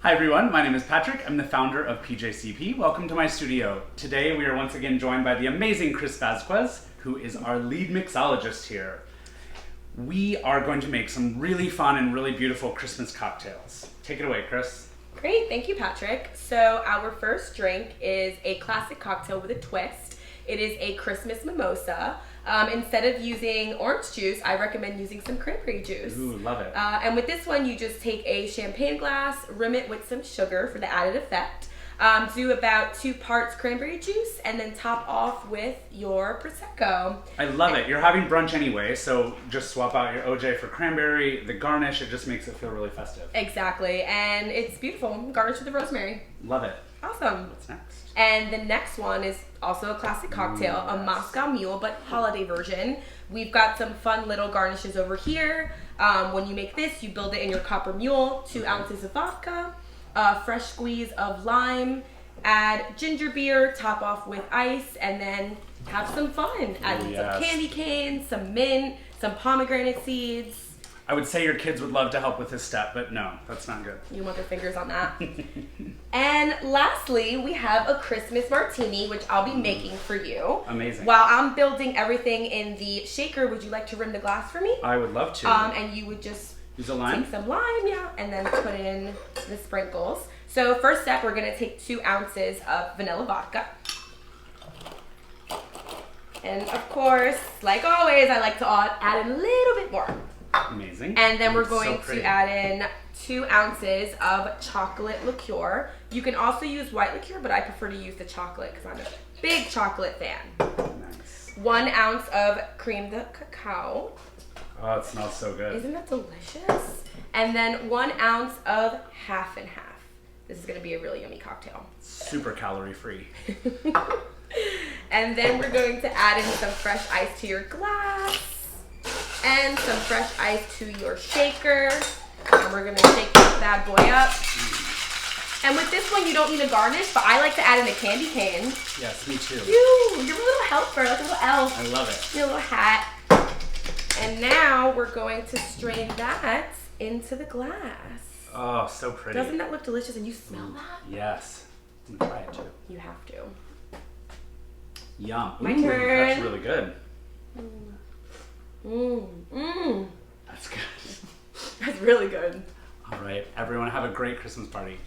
Hi everyone, my name is Patrick. I'm the founder of PJCP. Welcome to my studio. Today we are once again joined by the amazing Chris Vasquez, who is our lead mixologist here. We are going to make some really fun and really beautiful Christmas cocktails. Take it away, Chris. Great, thank you, Patrick. So our first drink is a classic cocktail with a twist. It is a Christmas mimosa. Instead of using orange juice, I recommend using some cranberry juice. Ooh, love it. And with this one, you just take a champagne glass, rim it with some sugar for the added effect. Do about 2 parts cranberry juice, and then top off with your Prosecco. I love it. You're having brunch anyway, so just swap out your OJ for cranberry. The garnish, it just makes it feel really festive. Exactly, and it's beautiful. Garnished with the rosemary. Love it. Awesome. What's next? And the next one is also a classic cocktail, a Moscow Mule, but holiday version. We've got some fun little garnishes over here. When you make this, you build it in your copper mule, 2 ounces of vodka, a fresh squeeze of lime, add ginger beer, top off with ice, and then have some fun. Add some candy canes, some mint, some pomegranate seeds. I would say your kids would love to help with this step, but no, that's not good. You want their fingers on that. And lastly, we have a Christmas martini, which I'll be making for you. Amazing. While I'm building everything in the shaker, would you like to rim the glass for me? I would love to. And you would just use a lime? take some lime, and then put in the sprinkles. So first step, we're gonna take 2 ounces of vanilla vodka. And of course, like always, I like to add in a little bit more. Amazing. And then we're going to add in 2 ounces of chocolate liqueur. You can also use white liqueur, but I prefer to use the chocolate because I'm a big chocolate fan. Nice. 1 ounce of creme de cacao. Oh, it smells so good. Isn't that delicious? And then 1 ounce of half and half. This is going to be a really yummy cocktail. Super calorie free. And then we're going to add in some fresh ice to your glass. And some fresh ice to your shaker. And we're gonna shake this bad boy up. And with this one, you don't need a garnish, but I like to add in a candy cane. Yes, me too. You're a little helper, like a little elf. I love it. Your little hat. And now we're going to strain that into the glass. Oh, so pretty. Doesn't that look delicious? And you smell that? Yes. I'm gonna try it too. You have to. Yum. My turn. That's really good. That's good. That's really good. All right, everyone have a great Christmas party.